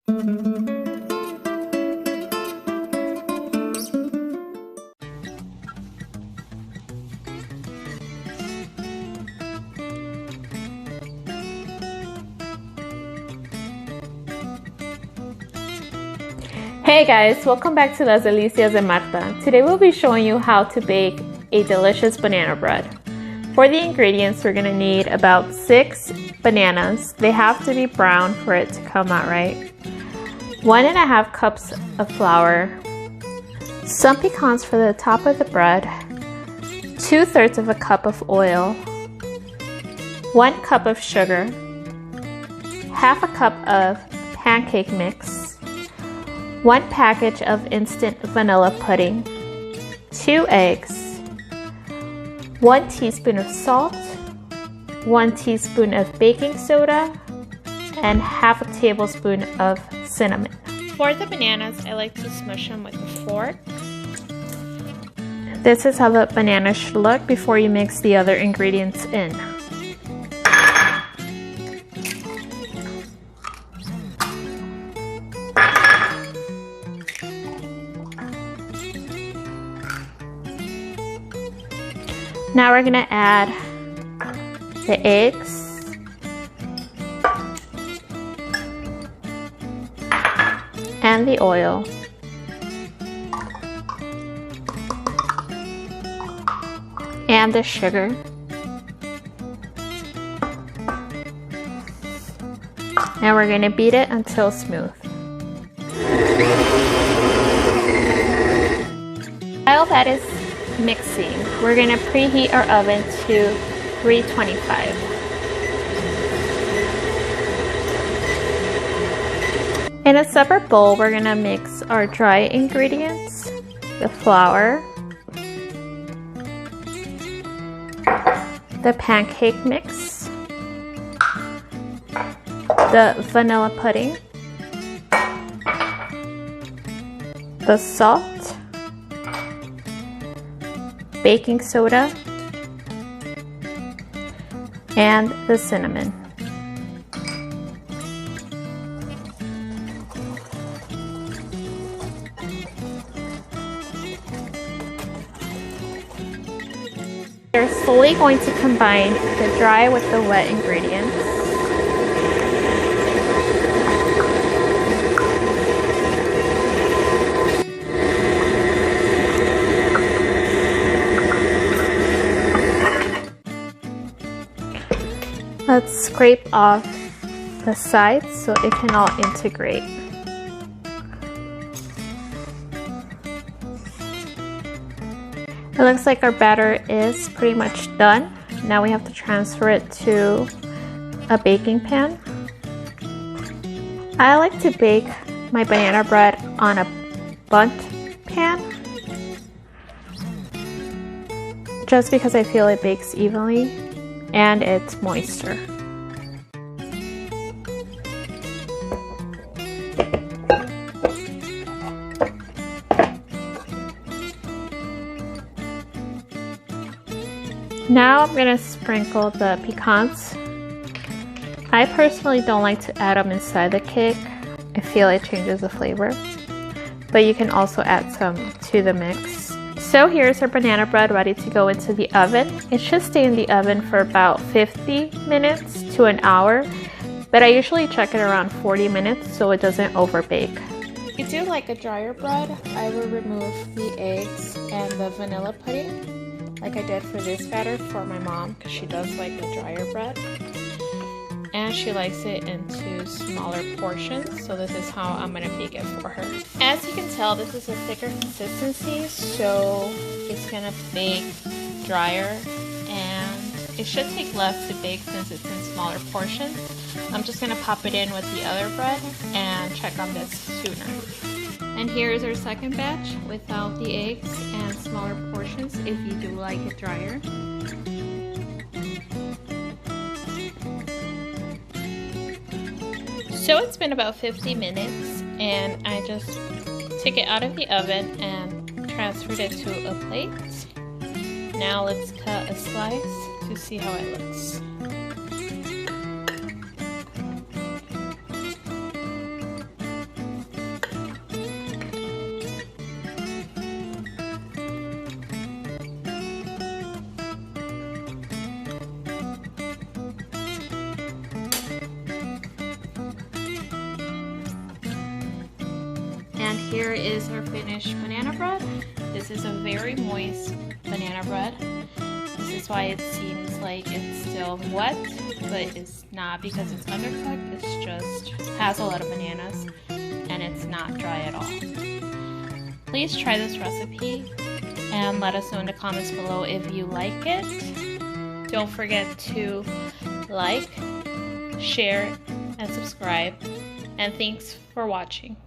Hey guys, welcome back to Las Delicias de Marta. Today we'll be showing you how to bake a delicious banana bread. For the ingredients, we're going to need about 6 bananas. They have to be brown for it to come out right. 1.5 cups of flour, some pecans for the top of the bread, 2/3 of a cup of oil, 1 cup of sugar, 1/2 cup of pancake mix, 1 package of instant vanilla pudding, 2 eggs, 1 teaspoon of salt, 1 teaspoon of baking soda, and 1/2 tablespoon of cinnamon. For the bananas, I like to smush them with a fork. This is how the banana should look before you mix the other ingredients in. Now we're going to add the eggs, and the oil, and the sugar, and we're going to beat it until smooth. While that is mixing, we're going to preheat our oven to 325. In a separate bowl, we're going to mix our dry ingredients, the flour, the pancake mix, the vanilla pudding, the salt, baking soda, and the cinnamon. We're slowly going to combine the dry with the wet ingredients. Let's scrape off the sides so it can all integrate. It looks like our batter is pretty much done. Now we have to transfer it to a baking pan. I like to bake my banana bread on a bundt pan, just because I feel it bakes evenly and it's moister. Now I'm going to sprinkle the pecans. I personally don't like to add them inside the cake. I feel it changes the flavor. But you can also add some to the mix. So here's our banana bread ready to go into the oven. It should stay in the oven for about 50 minutes to an hour. But I usually check it around 40 minutes so it doesn't overbake. If you do like a drier bread, I will remove the eggs and the vanilla pudding, like I did for this batter for my mom, because she does like the drier bread. And she likes it into smaller portions, so this is how I'm going to bake it for her. As you can tell, this is a thicker consistency, so it's going to bake drier, and it should take less to bake since it's in smaller portions. I'm just going to pop it in with the other bread and check on this sooner. And here is our second batch without the eggs and smaller portions if you do like it drier. So it's been about 50 minutes and I just took it out of the oven and transferred it to a plate. Now let's cut a slice to see how it looks. here is our finished banana bread. This is a very moist banana bread. This is why it seems like it's still wet, but it's not because it's undercooked. It's just has a lot of bananas and it's not dry at all. Please try this recipe and let us know in the comments below if you like it. Don't forget to like, share, and subscribe. And thanks for watching.